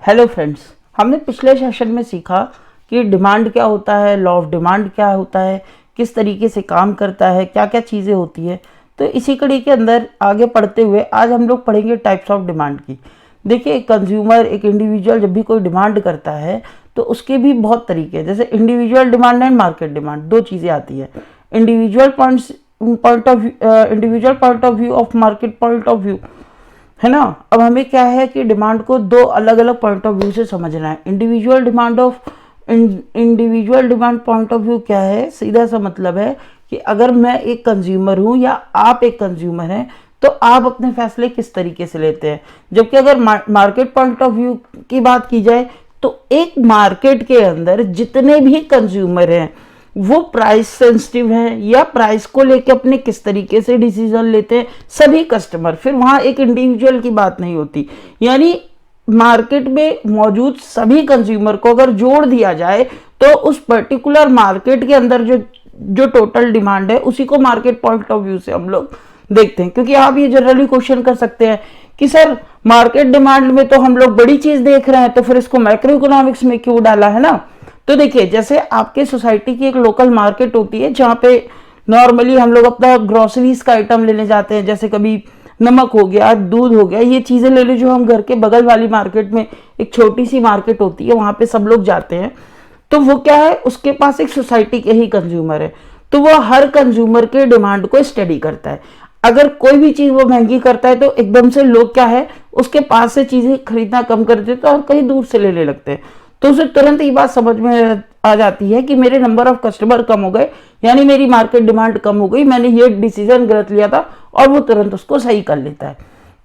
Hello friends, हमने पिछले session में सीखा कि डिमांड क्या होता है, लॉ ऑफ डिमांड क्या होता है, किस तरीके से काम करता है, क्या क्या चीज़ें होती है। तो इसी कड़ी के अंदर आगे पढ़ते हुए आज हम लोग पढ़ेंगे टाइप्स ऑफ डिमांड की। देखिए, एक कंज्यूमर, एक इंडिविजुअल जब भी कोई डिमांड करता है तो उसके भी बहुत तरीके हैं। जैसे individual demand and market demand, दो चीज़ें आती है। Individual point of view of market point of view, है ना। अब हमें क्या है कि डिमांड को दो अलग अलग पॉइंट ऑफ व्यू से समझना है। Individual demand point of view क्या है, सीधा सा मतलब है कि अगर मैं एक कंज्यूमर हूं या आप एक कंज्यूमर हैं तो आप अपने फैसले किस तरीके से लेते हैं। जबकि अगर मार्केट पॉइंट ऑफ व्यू की बात की जाए तो एक मार्केट के अंदर जितने भी कंज्यूमर हैं वो प्राइस सेंसिटिव है या प्राइस को लेके अपने किस तरीके से डिसीजन लेते हैं, सभी कस्टमर। फिर वहां एक इंडिविजुअल की बात नहीं होती। यानी मार्केट में मौजूद सभी कंज्यूमर को अगर जोड़ दिया जाए तो उस पर्टिकुलर मार्केट के अंदर जो टोटल डिमांड है उसी को मार्केट पॉइंट ऑफ व्यू से हम लोग देखते हैं। क्योंकि आप ये जनरली क्वेश्चन कर सकते हैं कि सर मार्केट डिमांड में तो हम लोग बड़ी चीज देख रहे हैं, तो फिर इसको मैक्रो इकोनॉमिक्स में क्यों डाला, है ना। तो देखिए, जैसे आपके सोसाइटी की एक लोकल मार्केट होती है जहाँ पे नॉर्मली हम लोग अपना ग्रोसरीज का आइटम लेने जाते हैं। जैसे कभी नमक हो गया, दूध हो गया, ये चीज़ें ले लो जो हम घर के बगल वाली मार्केट में, एक छोटी सी मार्केट होती है, वहाँ पे सब लोग जाते हैं। तो वो क्या है, उसके पास एक सोसाइटी के ही कंज्यूमर है, तो वो हर कंज्यूमर के डिमांड को स्टडी करता है। अगर कोई भी चीज़ वो महंगी करता है तो एकदम से लोग क्या है, उसके पास से चीज़ें खरीदना कम कर देते हैं और कहीं दूर से लेने लगते हैं। तो उसे तुरंत ये बात समझ में आ जाती है कि मेरे नंबर ऑफ कस्टमर कम हो गए, यानी मेरी मार्केट डिमांड कम हो गई, मैंने ये डिसीजन गलत लिया था, और वो तुरंत उसको सही कर लेता है।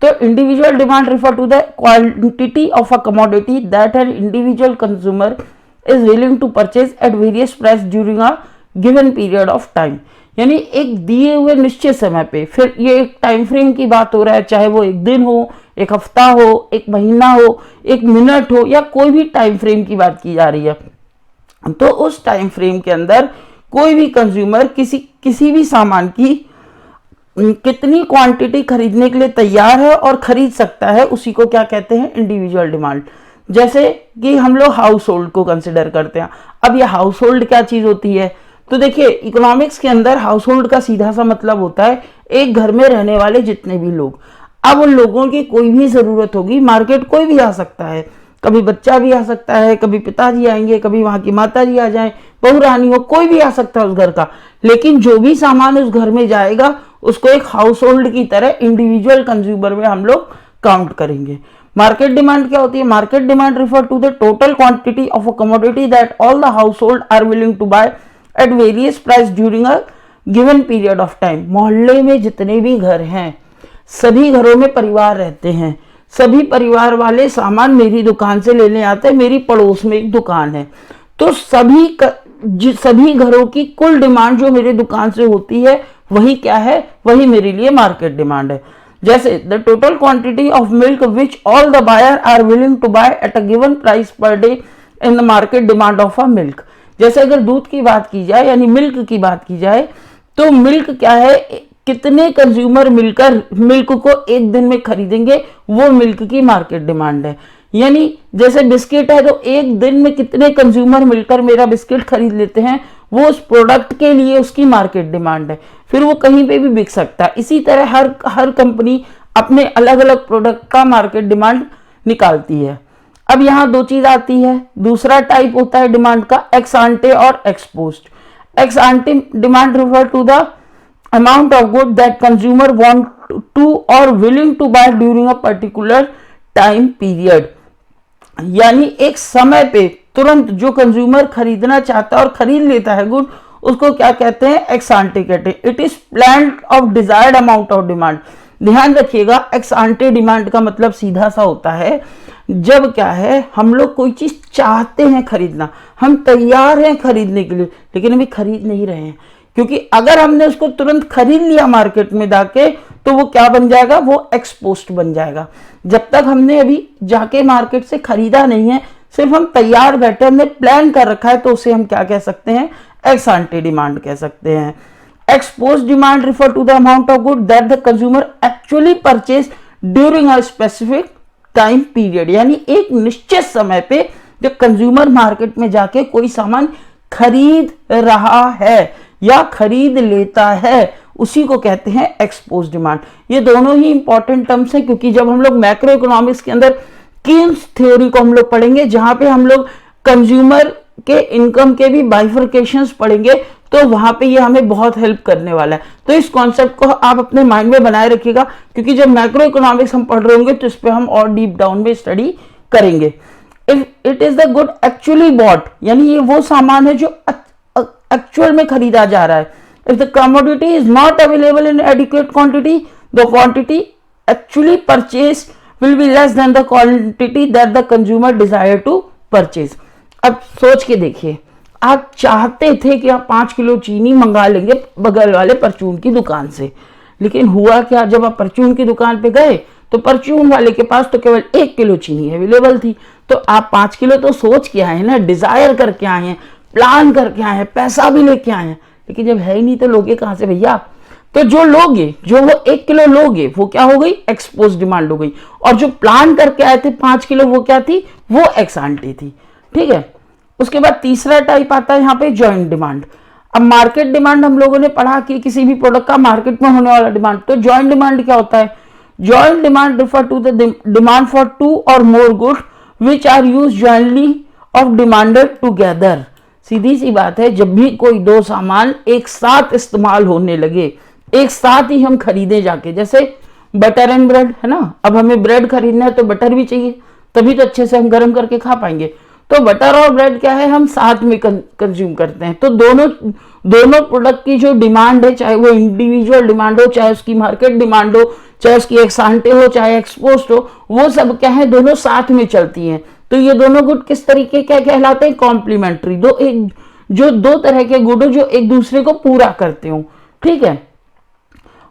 तो individual demand refer to the quantity of a commodity that an individual consumer is willing to purchase at various price during a given period of time. यानी एक दिए हुए निश्चित समय पे, फिर ये एक टाइम फ्रेम की बात हो रहा है, चाहे वो एक दिन हो, एक हफ्ता हो, एक महीना हो, एक मिनट हो, या कोई भी टाइम फ्रेम की बात की जा रही है। तो उस टाइम फ्रेम के अंदर कोई भी कंज्यूमर किसी भी सामान की कितनी क्वांटिटी खरीदने के लिए तैयार है और खरीद सकता है, उसी को क्या कहते हैं, इंडिविजुअल डिमांड। जैसे कि हम लोग हाउस होल्ड को कंसिडर करते हैं। अब ये हाउस होल्ड क्या चीज होती है, तो देखिए, इकोनॉमिक्स के अंदर हाउस होल्ड का सीधा सा मतलब होता है एक घर में रहने वाले जितने भी लोग। अब उन लोगों की कोई भी जरूरत होगी, मार्केट कोई भी आ सकता है, कभी बच्चा भी आ सकता है, कभी पिताजी आएंगे, कभी वहां की माताजी आ जाए, बहू रानी हो, कोई भी आ सकता है उस घर का। लेकिन जो भी सामान उस घर में जाएगा उसको एक हाउस होल्ड की तरह इंडिविजुअल कंज्यूमर में हम लोग काउंट करेंगे। मार्केट डिमांड क्या होती है, market demand refer to the total quantity of a commodity that all the household are willing to buy at various price during a given period of time. मोहल्ले में जितने भी घर हैं, सभी घरों में परिवार रहते हैं, सभी परिवार वाले सामान मेरी दुकान से लेने आते हैं, मेरी पड़ोस में एक दुकान है, तो सभी घरों की कुल डिमांड जो मेरी दुकान से होती है वही क्या है, वही मेरे लिए मार्केट डिमांड है। जैसे the total quantity of milk which all the buyer are willing to buy at a given price per day in the market demand of a milk. जैसे अगर दूध की बात की जाए, यानी मिल्क की बात की जाए, तो मिल्क क्या है, कितने कंज्यूमर मिलकर मिल्क को एक दिन में खरीदेंगे, वो मिल्क की मार्केट डिमांड है। यानी जैसे बिस्किट है तो एक दिन में कितने कंज्यूमर मिलकर मेरा बिस्किट खरीद लेते हैं, वो उस प्रोडक्ट के लिए उसकी मार्केट डिमांड है। फिर वो कहीं पे भी बिक सकता है। इसी तरह हर कंपनी अपने अलग अलग प्रोडक्ट का मार्केट डिमांड निकालती है। अब यहाँ दो चीज आती है। दूसरा टाइप होता है डिमांड का एक्स आंटे और ex post. Ex ante demand refer to the amount of good that consumer want to or willing to buy during a particular time period। यानी एक समय पे तुरंत जो कंज्यूमर खरीदना चाहता है और खरीद लेता है गुड, उसको क्या कहते हैं, एक्स आंटे कहते हैं। It is plan of desired amount of demand. ध्यान रखिएगा, एक्स आंटे डिमांड का मतलब सीधा सा होता है, जब क्या है, हम लोग कोई चीज चाहते हैं खरीदना, हम तैयार हैं खरीदने के लिए, लेकिन अभी खरीद नहीं रहे हैं। क्योंकि अगर हमने उसको तुरंत खरीद लिया मार्केट में जाके, तो वो क्या बन जाएगा, वो एक्सपोस्ट बन जाएगा। जब तक हमने अभी जाके मार्केट से खरीदा नहीं है, सिर्फ हम तैयार बैठे, हमने प्लान कर रखा है, तो उसे हम क्या कह सकते हैं, एक्स आंटे डिमांड कह सकते हैं। Ex post demand refer to the amount of good that the consumer actually purchase during a specific time period, यानी एक निश्चित समय पे जो कंज्यूमर मार्केट में जाके कोई सामान खरीद रहा है या खरीद लेता है, उसी को कहते हैं एक्सपोज डिमांड। ये दोनों ही इंपॉर्टेंट टर्म्स हैं, क्योंकि जब हम लोग मैक्रो इकोनॉमिक्स के अंदर कीन्स थ्योरी को हम लोग पढ़ेंगे, जहां पे हम लोग कंज्यूमर के इनकम के भी बाइफर्केशंस पढ़ेंगे, तो वहां पे ये हमें बहुत हेल्प करने वाला है। तो इस कॉन्सेप्ट को आप अपने माइंड में बनाए रखिएगा, क्योंकि जब मैक्रो इकोनॉमिक्स हम पढ़ रहे होंगे तो इस पे हम और डीप डाउन में स्टडी करेंगे। It is the good actually bot, यानी ये वो सामान है जो एक्चुअल में खरीदा जा रहा है। If the commodity is not available in adequate quantity, the quantity actually purchase will be less than the quantity that the consumer desire to purchase. अब सोच के देखिए, आप चाहते थे कि आप 5 किलो चीनी मंगा लेंगे बगल वाले परचून की दुकान से, लेकिन हुआ क्या, जब आप परचून की दुकान पे गए तो परचून वाले के पास तो केवल 1 किलो चीनी अवेलेबल थी। तो आप 5 किलो तो सोच के आए हैं ना, डिजायर करके आए हैं, प्लान करके आए हैं, पैसा भी लेके आए हैं, लेकिन जब है ही नहीं तो लोगे कहां से भैया। तो जो लोगे, जो वो 1 किलो लोगे, वो क्या हो गई, एक्सपोज डिमांड हो गई। और जो प्लान करके आए थे 5 किलो, वो क्या थी, वो एक्स आंटी थी। ठीक है। उसके बाद तीसरा टाइप आता है यहाँ पे जॉइंट डिमांड। अब मार्केट डिमांड हम लोगों ने पढ़ा कि किसी भी प्रोडक्ट का मार्केट में होने वाला डिमांड। तो जॉइंट डिमांड क्या होता है, joint demand refer to the demand for 2 और more goods which are use jointly of demanded together. सीधी सी बात है, जब भी कोई 2 सामान एक साथ इस्तेमाल होने लगे, एक साथ ही हम खरीदे जाके, जैसे बटर एंड ब्रेड है ना, अब हमें ब्रेड खरीदना है तो बटर भी चाहिए, तभी तो अच्छे से हम गर्म करके खा पाएंगे। तो बटर और ब्रेड क्या है, हम साथ में कंज्यूम करते हैं। तो दोनों प्रोडक्ट की जो डिमांड है, चाहे वो इंडिविजुअल डिमांड हो, चाहे उसकी मार्केट डिमांड हो, चाहे उसकी एक्स-आंटे हो, चाहे एक्सपोस्ट हो, वो सब क्या है, दोनों साथ में चलती हैं। तो ये दोनों गुड किस तरीके क्या कहलाते हैं, कॉम्प्लीमेंट्री। जो 2 तरह के गुड हो जो एक दूसरे को पूरा करते हो। ठीक है।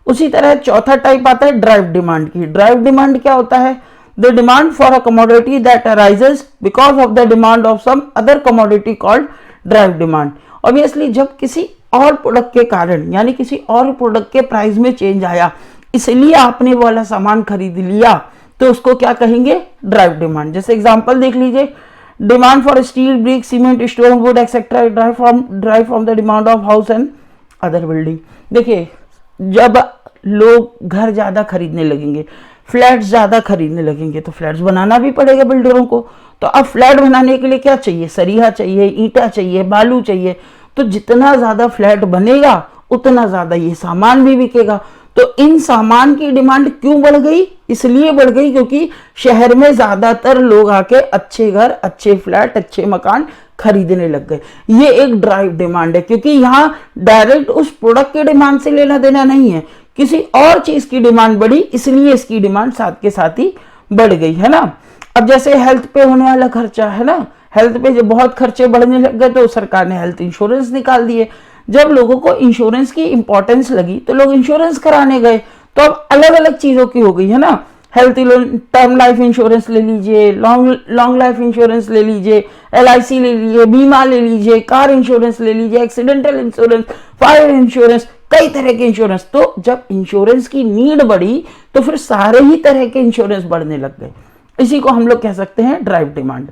उसी तरह चौथा टाइप आता है ड्राइव डिमांड की। ड्राइव डिमांड क्या होता है, the demand for a commodity that arises because of the demand of some other commodity called drive demand। Obviously जब किसी और प्रोडक्ट के कारण, यानी किसी और प्रोडक्ट के प्राइस में चेंज आया, इसलिए आपने वो वाला सामान खरीद लिया, तो उसको क्या कहेंगे, ड्राइव डिमांड। जैसे एग्जांपल देख लीजिए, demand for steel, brick, cement, stone, would etcetera drive from the demand of house and other building. देखिए, जब लोग घर ज्यादा खरीदने लगेंगे, फ्लैट्स ज्यादा खरीदने लगेंगे, तो फ्लैट्स बनाना भी पड़ेगा बिल्डरों को। तो अब फ्लैट बनाने के लिए क्या चाहिए, सरिया चाहिए, ईंटा चाहिए, बालू चाहिए। तो जितना ज्यादा फ्लैट बनेगा उतना ज्यादा ये सामान भी बिकेगा। तो इन सामान की डिमांड क्यों बढ़ गई, इसलिए बढ़ गई क्योंकि शहर में ज्यादातर लोग आके अच्छे घर, अच्छे फ्लैट, अच्छे मकान खरीदने लग गए। ये एक ड्राइव डिमांड है, क्योंकि यहाँ डायरेक्ट उस प्रोडक्ट के डिमांड से लेना देना नहीं है, किसी और चीज की डिमांड बढ़ी, इसलिए इसकी डिमांड साथ के साथ ही बढ़ गई, है ना। अब जैसे हेल्थ पे होने वाला खर्चा है ना, हेल्थ पे जब बहुत खर्चे बढ़ने लग गए तो सरकार ने हेल्थ इंश्योरेंस निकाल दिए। जब लोगों को इंश्योरेंस की इंपॉर्टेंस लगी तो लोग इंश्योरेंस कराने गए। तो अब अलग अलग चीजों की हो गई, है ना। हेल्थ टर्म लाइफ इंश्योरेंस ले लीजिए, लॉन्ग लाइफ इंश्योरेंस ले लीजिए, LIC ले लीजिए, बीमा ले लीजिए, कार इंश्योरेंस ले लीजिए, एक्सीडेंटल इंश्योरेंस, फायर इंश्योरेंस, कई तरह के इंश्योरेंस। तो जब इंश्योरेंस की नीड बढ़ी तो फिर सारे ही तरह के इंश्योरेंस बढ़ने लग गए। इसी को हम लोग कह सकते हैं ड्राइव डिमांड।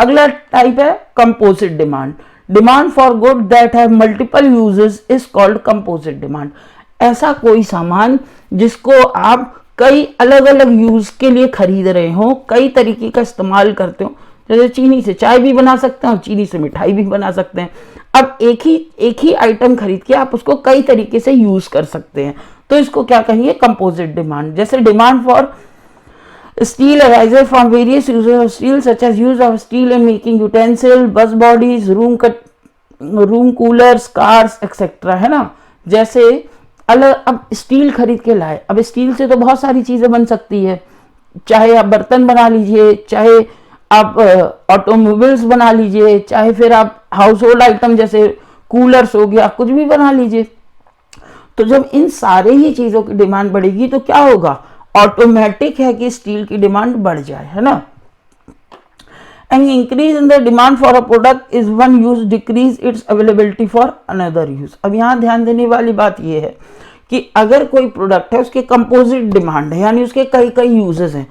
अगला टाइप है composite demand. Demand for good that have multiple uses is called composite demand. ऐसा कोई सामान जिसको आप कई अलग अलग यूज के लिए खरीद रहे हो, कई तरीके का इस्तेमाल करते हो। जैसे चीनी से चाय भी बना सकते हैं और चीनी से मिठाई भी बना सकते हैं। अब एक ही आइटम खरीद के आप उसको कई तरीके से यूज कर सकते हैं, तो इसको क्या कहेंगे, कंपोजिट डिमांड। जैसे demand for steel arises from various uses of steel such as use of steel in making utensil, bus bodies, room coolers, cars etcetera, है ना। जैसे अलग, अब स्टील खरीद के लाए, अब स्टील से तो बहुत सारी चीजें बन सकती है, चाहे आप बर्तन बना लीजिए, चाहे आप ऑटोमोबाइल्स बना लीजिए, चाहे फिर आप हाउस होल्ड आइटम जैसे कूलर्स हो गया, कुछ भी बना लीजिए। तो जब इन सारे ही चीजों की डिमांड बढ़ेगी तो क्या होगा, ऑटोमेटिक है कि स्टील की डिमांड बढ़ जाए, है ना। And increase in the demand for a product is one use decrease its availability for another use. अब यहाँ ध्यान देने वाली बात यह है कि अगर कोई प्रोडक्ट है उसके कंपोजिट डिमांड है, यानी उसके कई कई यूजेस हैं।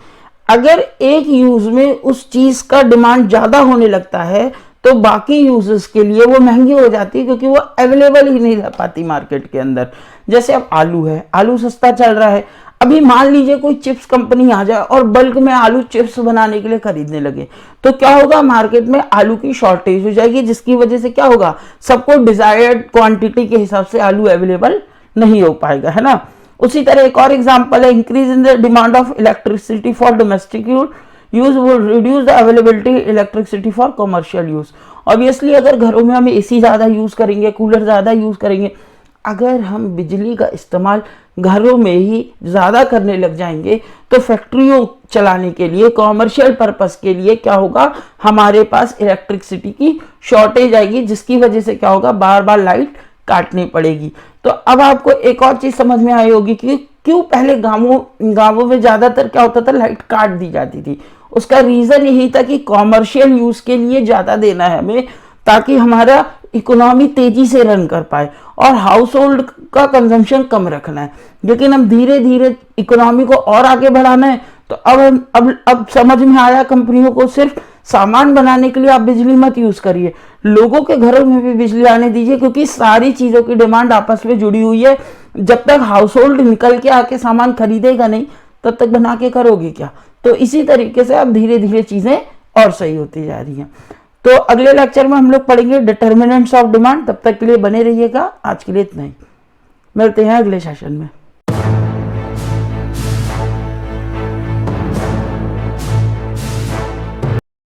अगर एक यूज में उस चीज का डिमांड ज्यादा होने लगता है तो बाकी यूजर्स के लिए वो महंगी हो जाती है, क्योंकि वो अवेलेबल ही नहीं रह पाती मार्केट के अंदर। जैसे अब आलू है, आलू सस्ता चल रहा है, अभी मान लीजिए कोई चिप्स कंपनी आ जाए और बल्क में आलू चिप्स बनाने के लिए खरीदने लगे, तो क्या होगा, मार्केट में आलू की शॉर्टेज हो जाएगी, जिसकी वजह से क्या होगा, सबको डिजायर्ड क्वांटिटी के हिसाब से आलू अवेलेबल नहीं हो पाएगा, है ना। उसी तरह एक और एग्जांपल है, increase in the demand of electricity for domestic use will reduce the availability electricity for commercial use. Obviously अगर घरों में हम एसी ज्यादा यूज करेंगे, कूलर ज्यादा यूज करेंगे, अगर हम बिजली का इस्तेमाल घरों में ही ज़्यादा करने लग जाएंगे तो फैक्ट्रियों चलाने के लिए, कॉमर्शियल पर्पस के लिए क्या होगा, हमारे पास इलेक्ट्रिसिटी की शॉर्टेज आएगी, जिसकी वजह से क्या होगा, बार बार लाइट काटनी पड़ेगी। तो अब आपको एक और चीज़ समझ में आई होगी कि क्यों पहले गांवों में ज़्यादातर क्या होता था, लाइट काट दी जाती थी। उसका रीज़न यही था कि कॉमर्शियल यूज़ के लिए ज़्यादा देना है हमें, ताकि हमारा इकोनॉमी तेजी से रन कर पाए और हाउस होल्ड का कंजम्पशन कम रखना है। लेकिन अब धीरे धीरे इकोनॉमी को और आगे बढ़ाना है, तो अब समझ में आया कंपनियों को, सिर्फ सामान बनाने के लिए आप बिजली मत यूज करिए, लोगों के घरों में भी बिजली आने दीजिए, क्योंकि सारी चीजों की डिमांड आपस में जुड़ी हुई है। जब तक हाउस होल्ड निकल के आके सामान खरीदेगा नहीं, तब तक बना के करोगे क्या। तो इसी तरीके से अब धीरे धीरे चीजें और सही होती जा रही हैं। तो अगले लेक्चर में हम लोग पढ़ेंगे डिटर्मिनेंट्स ऑफ डिमांड। तब तक के लिए बने रहिएगा। आज के लिए इतना ही, मिलते हैं अगले सेशन में।